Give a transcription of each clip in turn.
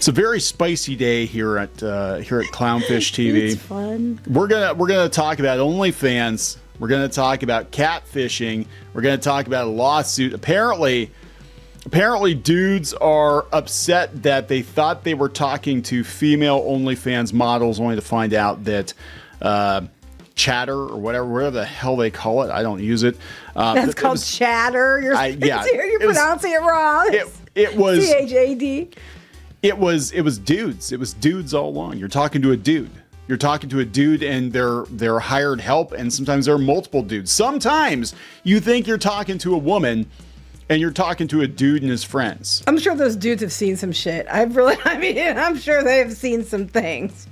It's a very spicy day here at Clownfish TV. It's fun. We're gonna talk about OnlyFans. We're gonna talk about catfishing. We're gonna talk about a lawsuit. Apparently, dudes are upset that they thought they were talking to female OnlyFans models, only to find out that chatter or whatever the hell they call it. I don't use it. That's called chatter. You're pronouncing it wrong. It was CHAD. It was dudes. It was dudes all along. You're talking to a dude. You're talking to a dude, and they're hired help, and sometimes there are multiple dudes. Sometimes you think you're talking to a woman, and you're talking to a dude and his friends. I'm sure those dudes have seen some shit. I'm sure they've seen some things.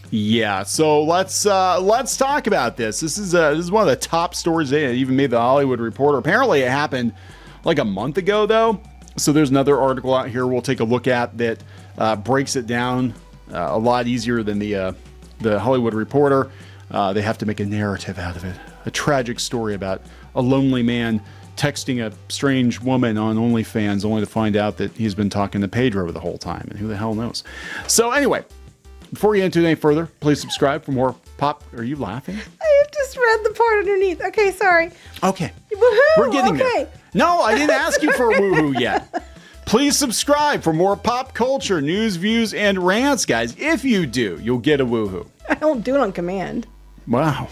Yeah, so let's talk about this. This is one of the top stories today. It even made the Hollywood Reporter. Apparently, it happened like a month ago, though. So there's another article out here we'll take a look at that breaks it down a lot easier than the Hollywood Reporter. They have to make a narrative out of it. A tragic story about a lonely man texting a strange woman on OnlyFans, only to find out that he's been talking to Pedro the whole time, and who the hell knows. So anyway, before we get into it any further, please subscribe for more pop. Are you laughing? I have just read the part underneath. Okay, sorry. Okay. Woohoo! We're getting there. No, I didn't ask you for a woohoo yet. Please subscribe for more pop culture, news, views, and rants, guys. If you do, you'll get a woohoo. I don't do it on command. Wow.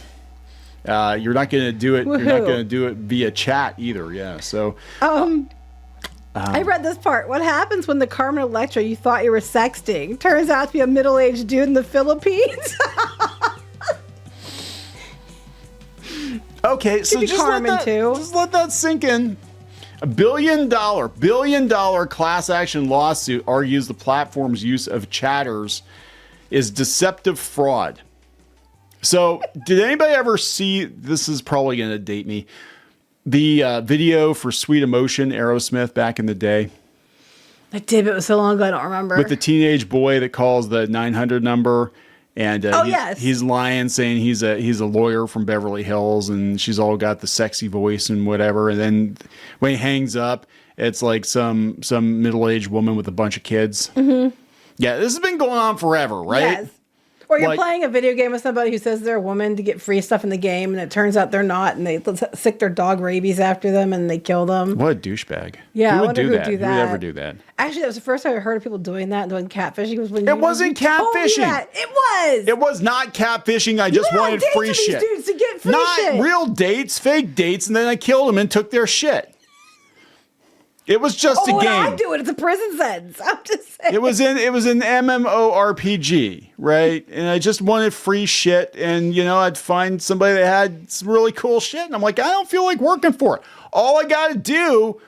You're not going to do it. Woohoo. You're not going to do it via chat either. Yeah. So. I read this part. What happens when the Carmen Electra you thought you were sexting turns out to be a middle-aged dude in the Philippines? Okay, so just let that sink in. A $1 billion class action lawsuit argues the platform's use of chatters is deceptive fraud. So, did anybody ever see, this is probably going to date me, the video for Sweet Emotion, Aerosmith, back in the day? I did, but it was so long ago I don't remember. With the teenage boy that calls the 900 number. And he's lying, saying he's a lawyer from Beverly Hills, and she's all got the sexy voice and whatever. And then when he hangs up, it's like some middle-aged woman with a bunch of kids. Mm-hmm. Yeah, this has been going on forever, right? Yes. Or you're playing a video game with somebody who says they're a woman to get free stuff in the game, and it turns out they're not, and they sick their dog rabies after them, and they kill them. What a douchebag. Yeah, who would do that? Who would ever do that? Actually, that was the first time I heard of people doing that, doing catfishing. It wasn't catfishing. It was. It was not catfishing. I just wanted free shit. Dudes to get free shit. Not real dates, fake dates, and then I killed them and took their shit. It was just a game. I'm doing it's a prison sentence. I'm just saying. It was an MMORPG, right? And I just wanted free shit, and I'd find somebody that had some really cool shit, and I'm like, I don't feel like working for it. All I gotta do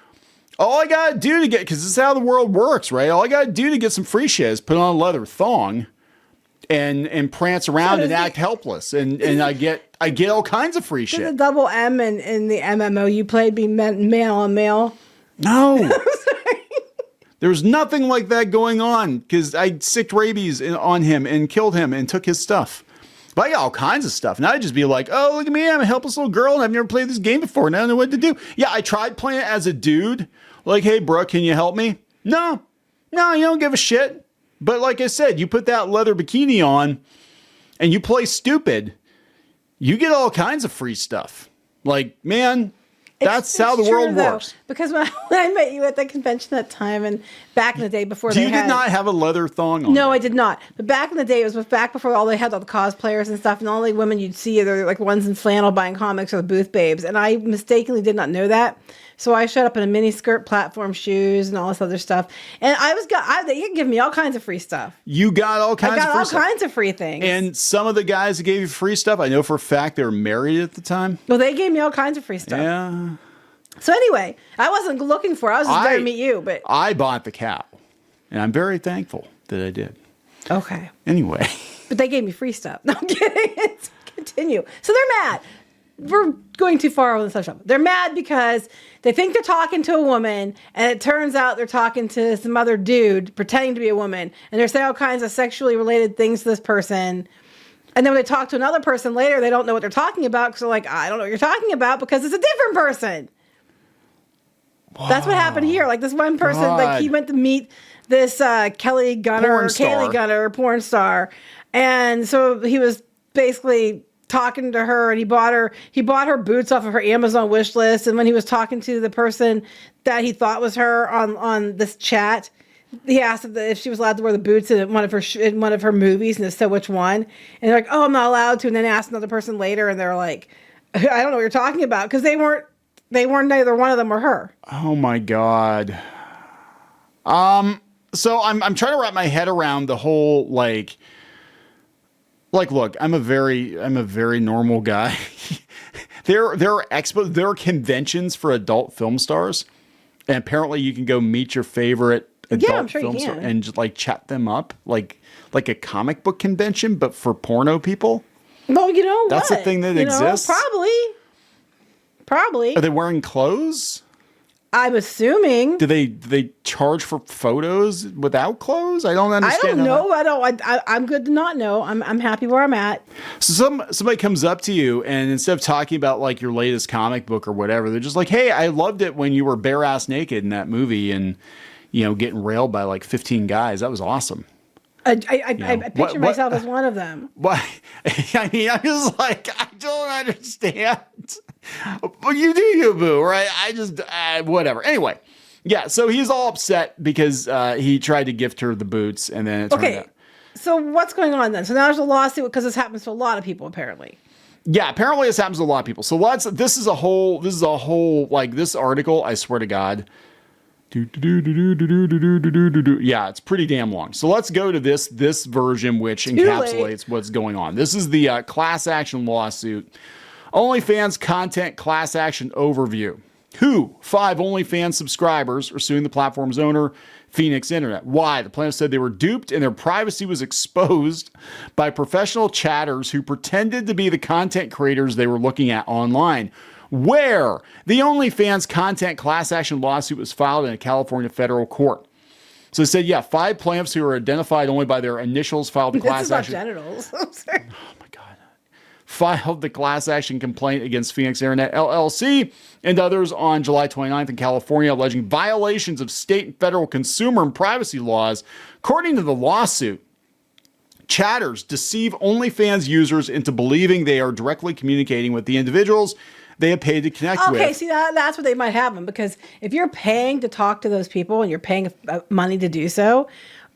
to get, because this is how the world works, right? All I gotta do to get some free shit is put on a leather thong and prance around and act helpless, and I get all kinds of free shit. Did the double M in the MMO you played be male on male? No. There was nothing like that going on, because I sicked rabies on him and killed him and took his stuff. But I got all kinds of stuff. Now I'd just be like, oh, look at me. I'm a helpless little girl, and I've never played this game before, and I don't know what to do. Yeah, I tried playing it as a dude. Like, hey, Brooke, can you help me? No, you don't give a shit. But like I said, you put that leather bikini on and you play stupid, you get all kinds of free stuff. Like, man... That's how the world works. Because when I met you at the convention that time, and back in the day before you did not have a leather thong on. No, I did not. But back in the day, it was back before they had all the cosplayers and stuff, and the only women you'd see are like ones in flannel buying comics or the booth babes. And I mistakenly did not know that. So I showed up in a mini skirt, platform shoes, and all this other stuff. And they could give me all kinds of free stuff. You got all kinds of free stuff. I got all kinds of free things. And some of the guys that gave you free stuff, I know for a fact they were married at the time. Well, they gave me all kinds of free stuff. Yeah. So anyway, I wasn't looking for it. I was just there to meet you. But I bought the cow, and I'm very thankful that I did. Okay. Anyway. But they gave me free stuff. No, I'm kidding. Continue. So they're mad. We're going too far on the subject. They're mad because they think they're talking to a woman, and it turns out they're talking to some other dude pretending to be a woman, and they're saying all kinds of sexually related things to this person. And then when they talk to another person later, they don't know what they're talking about because they're like, I don't know what you're talking about because it's a different person. Wow. That's what happened here. Like this one person, like he went to meet this Kelly Gunner, Kaylee Gunner, porn star. And so he was basically talking to her, and he bought her boots off of her Amazon wish list. And when he was talking to the person that he thought was her on this chat, he asked if she was allowed to wear the boots in one of her movies, and if so, which one? And they're like, "Oh, I'm not allowed to." And then asked another person later, and they're like, "I don't know what you're talking about," because they weren't neither one of them or her. Oh my God. So I'm trying to wrap my head around the whole like look, I'm a very normal guy. There are conventions for adult film stars, and apparently you can go meet your favorite adult film star and just like chat them up like a comic book convention, but for porno people. Well, you know that's a thing that exists. Probably. Are they wearing clothes? I'm assuming. Do they charge for photos without clothes? I don't understand. I don't know. I'm good to not know. I'm happy where I'm at. So somebody comes up to you, and instead of talking about like your latest comic book or whatever, they're just like, "Hey, I loved it when you were bare ass naked in that movie, and getting railed by like 15 guys. That was awesome." I picture myself as one of them. Why? I mean, I'm just like, I don't understand. But you do you, boo, right? I just, whatever. Anyway, yeah, so he's all upset because he tried to gift her the boots, and then it turned out. So what's going on then? So now there's a lawsuit because this happens to a lot of people, apparently. Yeah, apparently this happens to a lot of people. So this is a whole, like this article, I swear to God. Yeah, it's pretty damn long. So let's go to this version, which encapsulates what's going on. This is the class action lawsuit. OnlyFans content class action overview. 5 OnlyFans subscribers are suing the platform's owner, Phoenix Internet. Why? The plaintiff said they were duped and their privacy was exposed by professional chatters who pretended to be the content creators they were looking at online. Where the OnlyFans content class action lawsuit was filed in a California federal court. So it said, 5 plaintiffs who are identified only by their initials filed the class action. Genitals. I'm sorry. Oh my God. Filed the class action complaint against Phoenix Internet LLC and others on July 29th in California, alleging violations of state and federal consumer and privacy laws. According to the lawsuit, chatters deceive OnlyFans users into believing they are directly communicating with the individuals they have paid to connect with. Okay, see, that's what they might have them, because if you're paying to talk to those people and you're paying money to do so,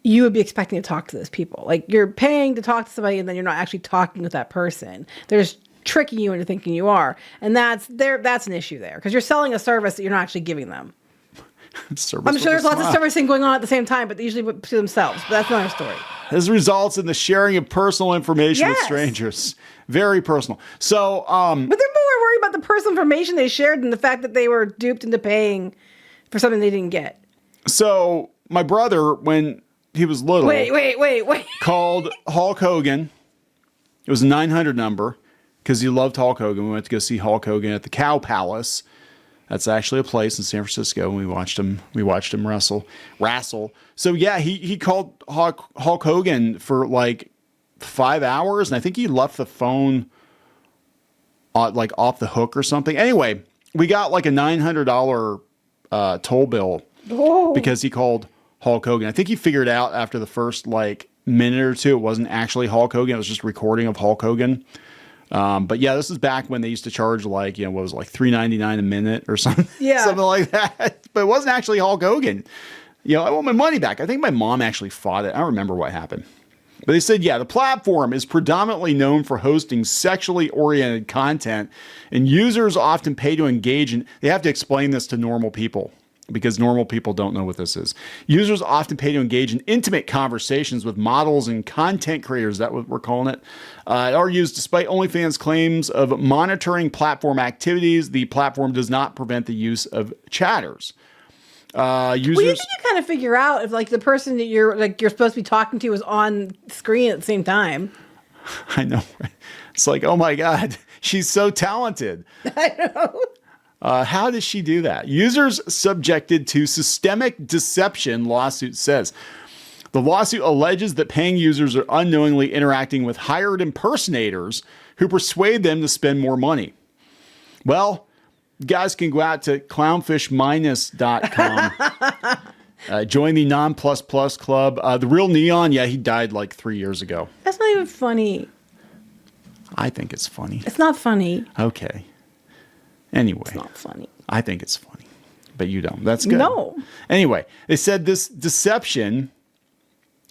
you would be expecting to talk to those people. Like, you're paying to talk to somebody and then you're not actually talking with that person. They're just tricking you into thinking you are. And that's an issue there, because you're selling a service that you're not actually giving them. I'm sure there's lots of servicing going on at the same time, but they usually to themselves. But that's another story. This results in the sharing of personal information with strangers. Very personal. So, but they're more worried about the personal information they shared than the fact that they were duped into paying for something they didn't get. So my brother, when he was little, wait, called Hulk Hogan. It was a 900 number because he loved Hulk Hogan. We went to go see Hulk Hogan at the Cow Palace. That's actually a place in San Francisco, and we watched him wrestle. So yeah, he called Hulk Hogan for like 5 hours, and I think he left the phone like off the hook or something. Anyway, we got like a $900 toll bill because he called Hulk Hogan. I think he figured out after the first like minute or two it wasn't actually Hulk Hogan; it was just recording of Hulk Hogan. But yeah, this is back when they used to charge like, what was it, like $3.99 a minute or something, something like that. But it wasn't actually Hulk Hogan. I want my money back. I think my mom actually fought it. I don't remember what happened. But they said, the platform is predominantly known for hosting sexually oriented content, and users often pay to engage in. They have to explain this to normal people, because normal people don't know what this is. Users often pay to engage in intimate conversations with models and content creators, that's what we're calling it, are used despite OnlyFans' claims of monitoring platform activities. The platform does not prevent the use of chatters. Users, you think you kind of figure out if like the person that you're supposed to be talking to is on screen at the same time. I know. Right? It's like, oh my God, she's so talented. I know. How does she do that? Users subjected to systemic deception, lawsuit says. The lawsuit alleges that paying users are unknowingly interacting with hired impersonators who persuade them to spend more money. Well, guys can go out to clownfishminus.com Join the non-plus club. The real Kneon, yeah, he died like 3 years ago. That's not even funny. I think it's funny. It's not funny. Okay. Anyway. It's not funny. I think it's funny. But you don't. That's good. No. Anyway, they said this deception...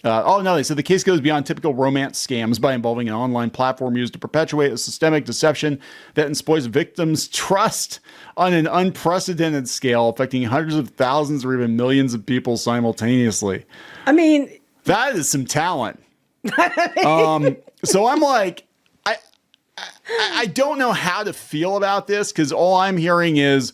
they said the case goes beyond typical romance scams by involving an online platform used to perpetuate a systemic deception that exploits victims' trust on an unprecedented scale, affecting hundreds of thousands or even millions of people simultaneously. I mean... That is some talent. So I'm like, I don't know how to feel about this because all I'm hearing is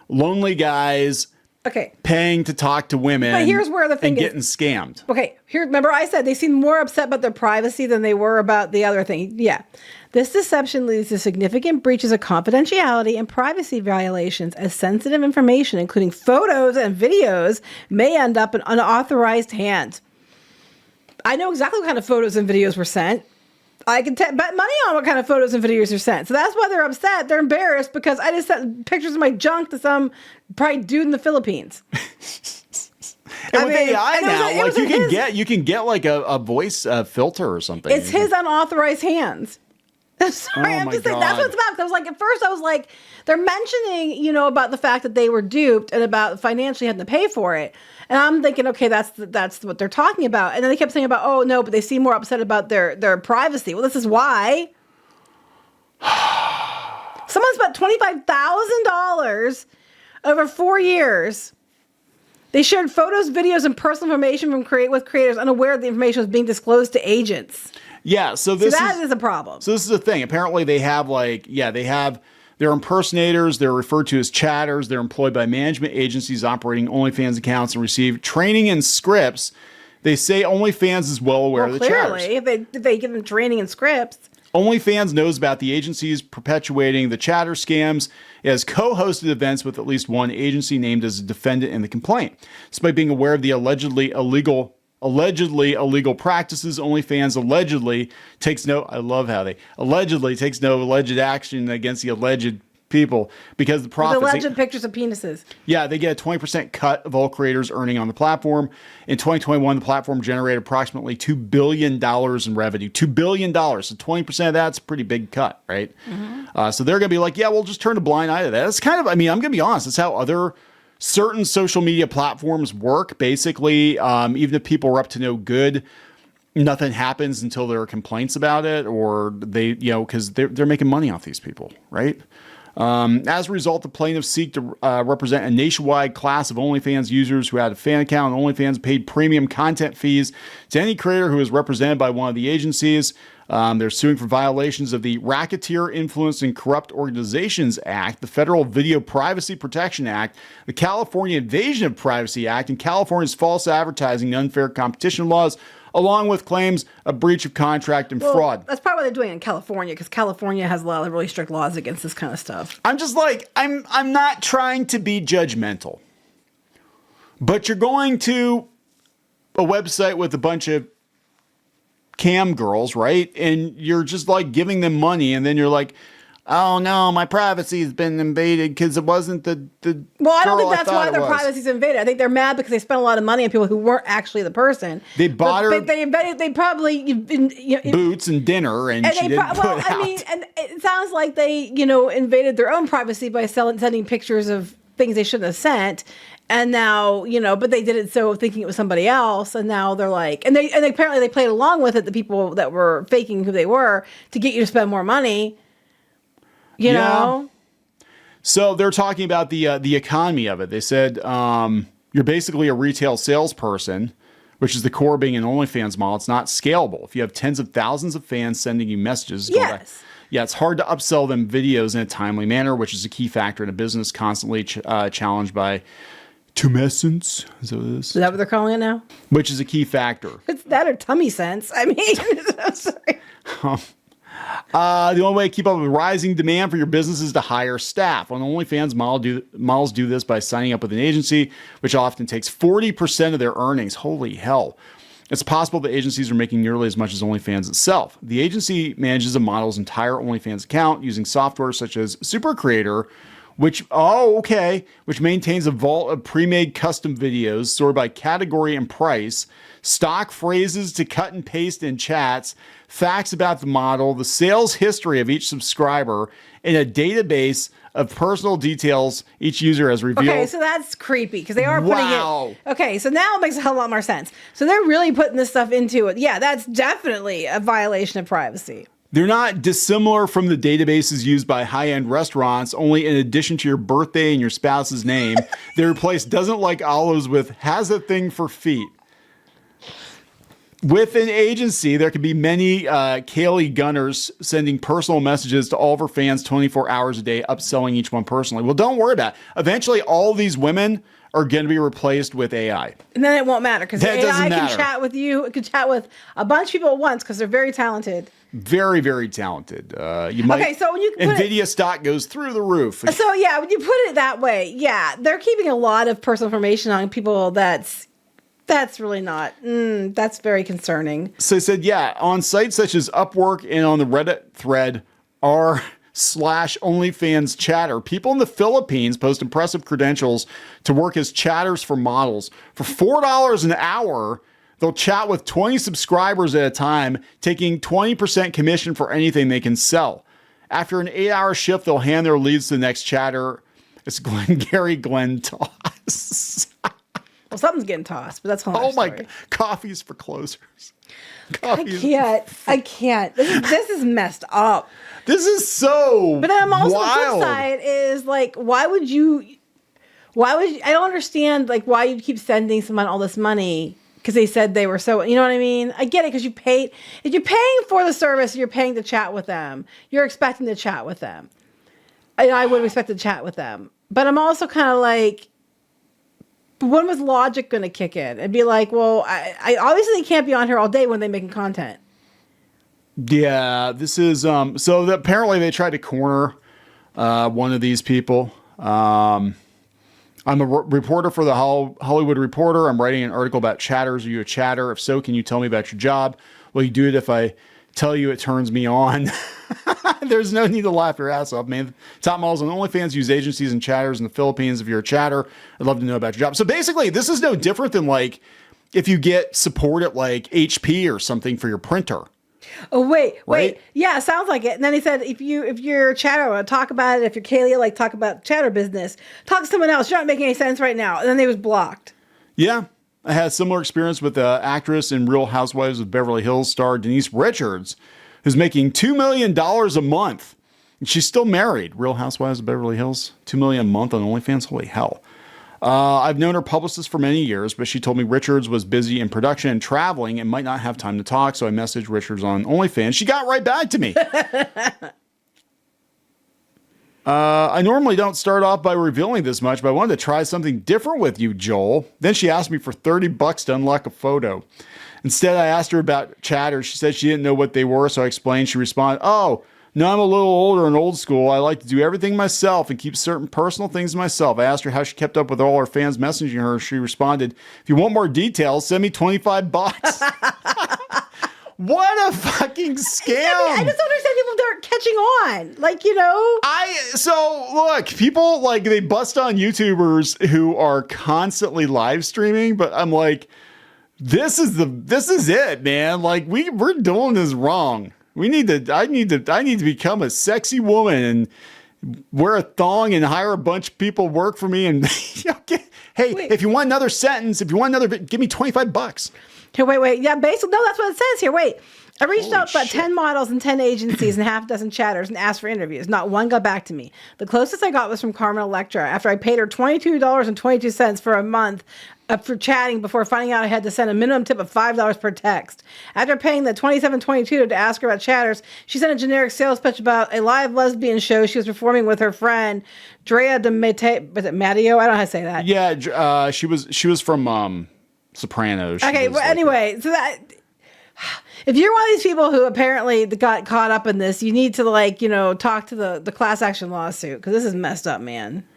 lonely guys... Okay. Paying to talk to women. But here's where the thing and is. Getting scammed. Okay. Remember I said they seem more upset about their privacy than they were about the other thing. Yeah. This deception leads to significant breaches of confidentiality and privacy violations as sensitive information, including photos and videos, may end up in unauthorized hands. I know exactly what kind of photos and videos were sent. I can bet money on what kind of photos and videos are sent. So that's why they're upset. They're embarrassed because I just sent pictures of my junk to some probably dude in the Philippines. And with AI now, you can get like a voice filter or something. It's his unauthorized hands. I'm sorry, I'm just saying that's what it's about. I was like, at first I was like, they're mentioning, about the fact that they were duped and about financially having to pay for it. And I'm thinking, okay, that's what they're talking about. And then they kept saying about, oh no, but they seem more upset about their privacy. Well, this is why. Someone spent $25,000 over 4 years. They shared photos, videos, and personal information with creators unaware the information was being disclosed to agents. Yeah, so that is a problem. So this is a thing. Apparently they have they're impersonators, they're referred to as chatters, they're employed by management agencies operating OnlyFans accounts and receive training and scripts. They say OnlyFans is well aware of the chatters. Clearly, if they give them training and scripts. OnlyFans knows about the agencies perpetuating the chatter scams. It has co-hosted events with at least one agency named as a defendant in the complaint. Despite being aware of the allegedly illegal practices, OnlyFans allegedly takes no alleged action against the alleged people because the profits... With alleged pictures of penises. Yeah, they get a 20% cut of all creators earning on the platform. In 2021, the platform generated approximately $2 billion in revenue. $2 billion. So 20% of that's a pretty big cut, right? Mm-hmm. So they're going to be like, yeah, we'll just turn a blind eye to that. It's kind of, I'm going to be honest, it's how other certain social media platforms work. Basically, even if people are up to no good, nothing happens until there are complaints about it or they, because they're making money off these people, right? As a result, the plaintiffs seek to represent a nationwide class of OnlyFans users who had a fan account on OnlyFans, paid premium content fees to any creator who is represented by one of the agencies. They're suing for violations of the Racketeer Influence and Corrupt Organizations Act, the Federal Video Privacy Protection Act, the California Invasion of Privacy Act, and California's false advertising and unfair competition laws, along with claims of breach of contract and fraud. That's probably what they're doing in California, because California has a lot of really strict laws against this kind of stuff. I'm just like, I'm not trying to be judgmental, but you're going to a website with a bunch of cam girls, right? And you're just like giving them money, and then you're like, oh no, my privacy has been invaded because it wasn't the Well, I don't think that's why their privacy's invaded. I think they're mad because they spent a lot of money on people who weren't actually the person. They bought her. They probably boots and dinner, and she didn't put out. I mean, and it sounds like they invaded their own privacy by sending pictures of things they shouldn't have sent. And now, but they did it so thinking it was somebody else. And now they're like, and apparently they played along with it, the people that were faking who they were, to get you to spend more money. You know? So they're talking about the economy of it. They said you're basically a retail salesperson, which is the core of being an OnlyFans model. It's not scalable. If you have tens of thousands of fans sending you messages, it's hard to upsell them videos in a timely manner, which is a key factor in a business constantly challenged by tumescence. Is that what it is? Is that what they're calling it now? Which is a key factor. It's that or tummy sense. I mean, I'm sorry. The only way to keep up with rising demand for your business is to hire staff. On OnlyFans, models do this by signing up with an agency, which often takes 40% of their earnings. Holy hell. It's possible that agencies are making nearly as much as OnlyFans itself. The agency manages a model's entire OnlyFans account using software such as Super Creator, which maintains a vault of pre-made custom videos sorted by category and price, stock phrases to cut and paste in chats, facts about the model, the sales history of each subscriber, and a database of personal details each user has revealed. Okay, so that's creepy because they are putting it. Okay, so now it makes a hell of a lot more sense. So they're really putting this stuff into it. Yeah, that's definitely a violation of privacy. They're not dissimilar from the databases used by high-end restaurants, only in addition to your birthday and your spouse's name, they replace doesn't like olives with has a thing for feet. With an agency, there could be many Kaylee Gunners sending personal messages to all of her fans 24 hours a day, upselling each one personally. Well, don't worry about it. Eventually, all these women are going to be replaced with AI. And then it won't matter because AI can chat with you. It can chat with a bunch of people at once because they're very talented. Very, very talented. So when you NVIDIA stock goes through the roof. So yeah, when you put it that way, yeah, they're keeping a lot of personal information on people that's really not, that's very concerning. So they said, yeah, on sites such as Upwork and on the Reddit thread r/OnlyFans chatter, people in the Philippines post impressive credentials to work as chatters for models. For $4 an hour, they'll chat with 20 subscribers at a time, taking 20% commission for anything they can sell. After an 8-hour shift, they'll hand their leads to the next chatter. It's Glengarry Glen Toss. Well, something's getting tossed, but that's oh my God. Coffee's for closers. I can't. This is messed up. This is so But then I'm also wild. the flip side is like, why would you, I don't understand like why you keep sending someone all this money because they said they were so, you know what I mean? I get it because if you're paying for the service, you're paying to chat with them. You're expecting to chat with them. And I would expect to chat with them. But I'm also kind of like, when was logic going to kick in and be like, well, I obviously can't be on here all day when they're making content. Yeah, this is, apparently they tried to corner one of these people. I'm a reporter for the Hollywood Reporter. I'm writing an article about chatters. Are you a chatter? If so, can you tell me about your job? Well, you do it if I tell you it turns me on. There's no need to laugh your ass off, man. Top models on OnlyFans use agencies and chatters in the Philippines. If you're a chatter, I'd love to know about your job. So basically, this is no different than like if you get support at like HP or something for your printer. Oh, wait. Yeah, sounds like it. And then he said, if you're a chatter, talk about it. If you're Kaylee, like talk about chatter business. Talk to someone else. You're not making any sense right now. And then they was blocked. Yeah. I had a similar experience with the actress in Real Housewives of Beverly Hills star Denise Richards, who's making $2 million a month. And she's still married. Real Housewives of Beverly Hills, $2 million a month on OnlyFans. Holy hell. I've known her publicist for many years, but she told me Richards was busy in production and traveling and might not have time to talk. So I messaged Richards on OnlyFans. She got right back to me. I normally don't start off by revealing this much, but I wanted to try something different with you, Joel. Then she asked me for $30 to unlock a photo. Instead, I asked her about chatters. She said she didn't know what they were, so I explained. She responded, "Oh, no, I'm a little older and old school. I like to do everything myself and keep certain personal things to myself." I asked her how she kept up with all her fans messaging her. She responded, "If you want more details, send me $25. What a fucking scam. I just don't understand people that aren't catching on. Like, you know. So look, people like they bust on YouTubers who are constantly live streaming, but I'm like, this is it, man. Like we're doing this wrong. I need to become a sexy woman and wear a thong and hire a bunch of people work for me. And if you want another sentence, give me $25. Here, wait. Yeah, basically, no, that's what it says here. Wait. I reached out about 10 models and 10 agencies and half a dozen chatters and asked for interviews. Not one got back to me. The closest I got was from Carmen Electra after I paid her $22.22 for a month for chatting before finding out I had to send a minimum tip of $5 per text. After paying the $27.22 to ask her about chatters, she sent a generic sales pitch about a live lesbian show she was performing with her friend, Drea de Matteo? I don't know how to say that. Yeah, she was from Sopranos. Okay, well, anyway, so that... If you're one of these people who apparently got caught up in this, you need to talk to the class action lawsuit because this is messed up, man.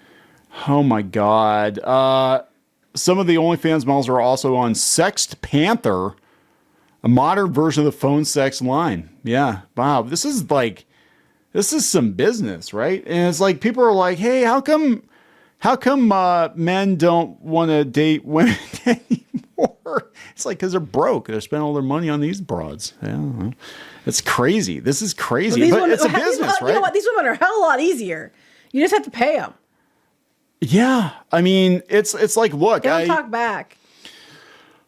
Oh my God. Some of the OnlyFans models are also on Sext Panther, a modern version of the phone sex line. Yeah. Wow. This is this is some business, right? And it's like people are like, hey, how come men don't want to date women anymore? It's like because they're broke. They're spending all their money on these broads. I don't know. It's crazy. This is crazy, but it's a business, right? You know what? These women are a hell of a lot easier. You just have to pay them. Yeah, I mean, it's like, look, Don't talk back.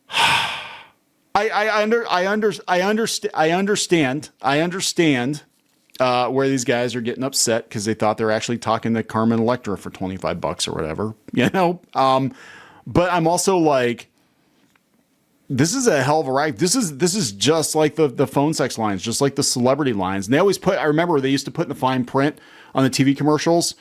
I understand where these guys are getting upset because they thought they're actually talking to Carmen Electra for $25 or whatever, but I'm also like, this is a hell of a ride. This is just like the phone sex lines, just like the celebrity lines. And they always I remember they used to put in the fine print on the TV commercials,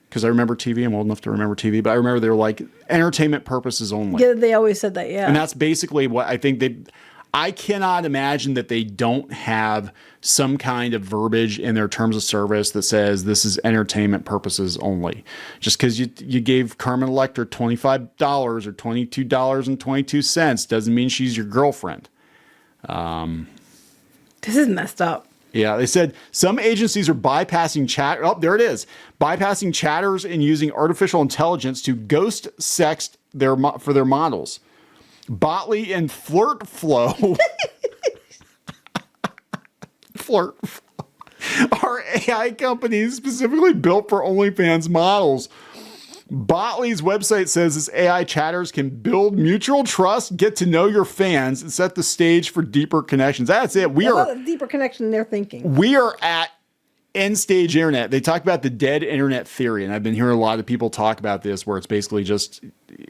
because I remember TV. I'm old enough to remember TV, but I remember they were like entertainment purposes only. Yeah, they always said that, yeah. And that's basically what I think I cannot imagine that they don't have some kind of verbiage in their terms of service that says this is entertainment purposes only. Just because you gave Carmen Electra $25 or $22.22 doesn't mean she's your girlfriend. This is messed up. Yeah, they said some agencies are bypassing chat. Oh, there it is. Bypassing chatters and using artificial intelligence to ghost sext for their models. Botley and FlirtFlow are AI companies specifically built for OnlyFans models. Botley's website says its AI chatters can build mutual trust, get to know your fans, and set the stage for deeper connections. That's it. We are a deeper connection they're thinking. We are at end stage internet. They talk about the dead internet theory, and I've been hearing a lot of people talk about this, where it's basically just,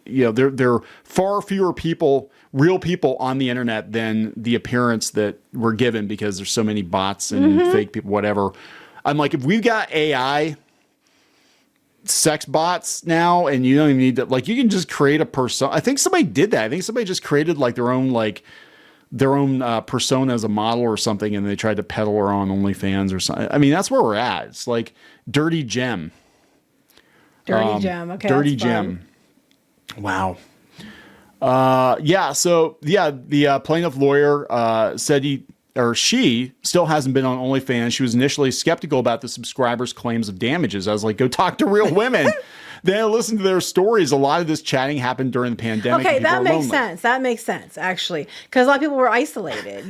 there are far fewer people, real people on the internet than the appearance that we're given because there's so many bots and fake people, whatever. I'm like, if we've got AI sex bots now, and you don't even need to, like, you can just create a persona. I think somebody did that. I think somebody just created like their own persona as a model or something, and they tried to peddle her on OnlyFans or something. I mean, that's where we're at. It's like Dirty Gem. Okay. Dirty Gem. Wow. The plaintiff lawyer said she still hasn't been on OnlyFans. She was initially skeptical about the subscribers' claims of damages. I was like, go talk to real women. Then I listened to their stories. A lot of this chatting happened during the pandemic. Okay, that makes sense. That makes sense, actually, because a lot of people were isolated,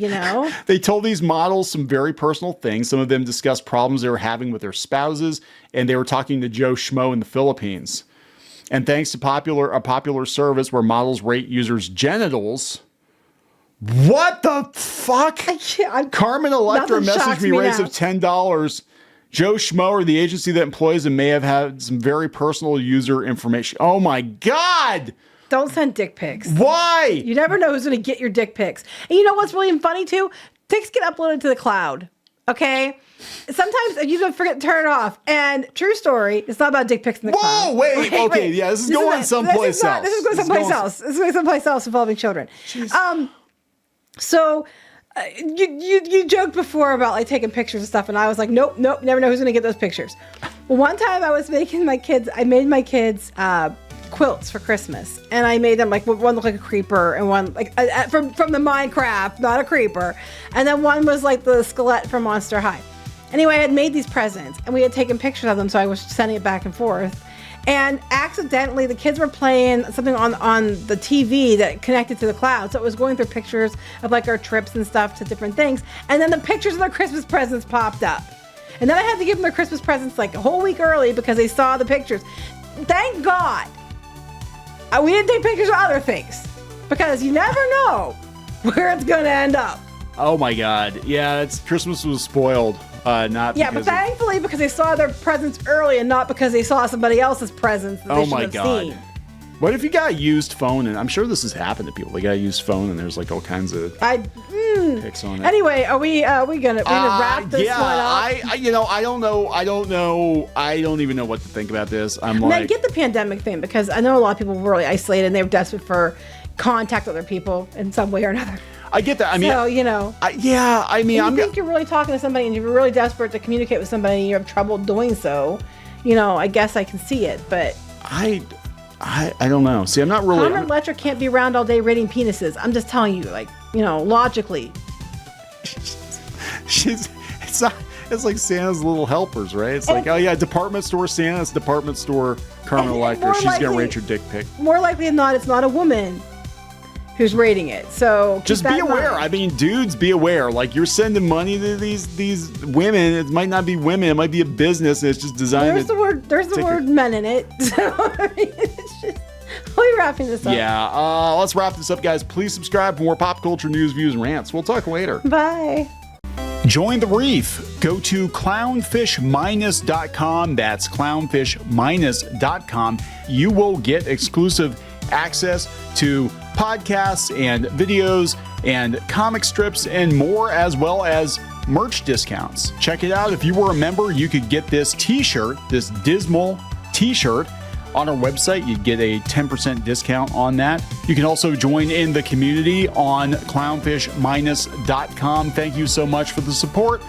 They told these models some very personal things. Some of them discussed problems they were having with their spouses, and they were talking to Joe Schmo in the Philippines. And thanks to a popular service where models rate users' genitals. What the fuck? Carmen Electra messaged me rates of $10. Joe Schmo, the agency that employs him, may have had some very personal user information. Oh my God. Don't send dick pics. Why? You never know who's going to get your dick pics. And you know what's really funny too? Pics get uploaded to the cloud. Okay? Sometimes you don't forget to turn it off. And true story, it's not about dick pics in the cloud. Whoa, wait. Okay, yeah, this is going someplace else. This is going someplace else. This is going someplace else involving children. Jeez. So you joked before about like taking pictures and stuff, and I was like, nope, never know who's gonna get those pictures. Well, one time I made my kids quilts for Christmas, and I made them like one looked like a creeper and one like from the Minecraft, not a creeper, and then one was like the skeleton from Monster High. Anyway, I had made these presents, and we had taken pictures of them, so I was sending it back and forth. And accidentally, the kids were playing something on the TV that connected to the cloud. So it was going through pictures of like our trips and stuff to different things. And then the pictures of their Christmas presents popped up. And then I had to give them their Christmas presents like a whole week early because they saw the pictures. Thank God we didn't take pictures of other things, because you never know where it's going to end up. Oh my God. Yeah, Christmas was spoiled. But thankfully, because they saw their presents early and not because they saw somebody else's presents that they should have seen. What if you got a used phone? And I'm sure this has happened to people. They got a used phone and there's like all kinds of pics on it. Anyway, are we gonna wrap this one up? I don't know. I don't even know what to think about this. I get the pandemic thing, because I know a lot of people were really isolated and they were desperate for contact with other people in some way or another. I get that. I mean, you think you're really talking to somebody and you're really desperate to communicate with somebody and you have trouble doing so. I guess I can see it, but I don't know. See, I'm not really. Carmen Electra can't be around all day rating penises. I'm just telling you, logically. It's It's like Santa's little helpers, right? It's like, oh yeah, department store Santa, it's department store Carmen Electra. She's going to rate your dick pic. More likely than not, it's not a woman who's rating it. So just be aware. I mean, dudes, be aware. Like, you're sending money to these women. It might not be women. It might be a business. And it's just designed. There's the word men in it. So I mean, it's just. We're wrapping this up. Yeah. Let's wrap this up, guys. Please subscribe for more pop culture news, views, and rants. We'll talk later. Bye. Join the reef. Go to clownfishminus.com. That's clownfishminus.com. You will get exclusive access to podcasts and videos and comic strips and more, as well as merch discounts. Check it out. If you were a member, you could get this t-shirt, this dismal t-shirt, on our website. You'd get a 10% discount on that. You can also join in the community on clownfishminus.com. Thank you so much for the support.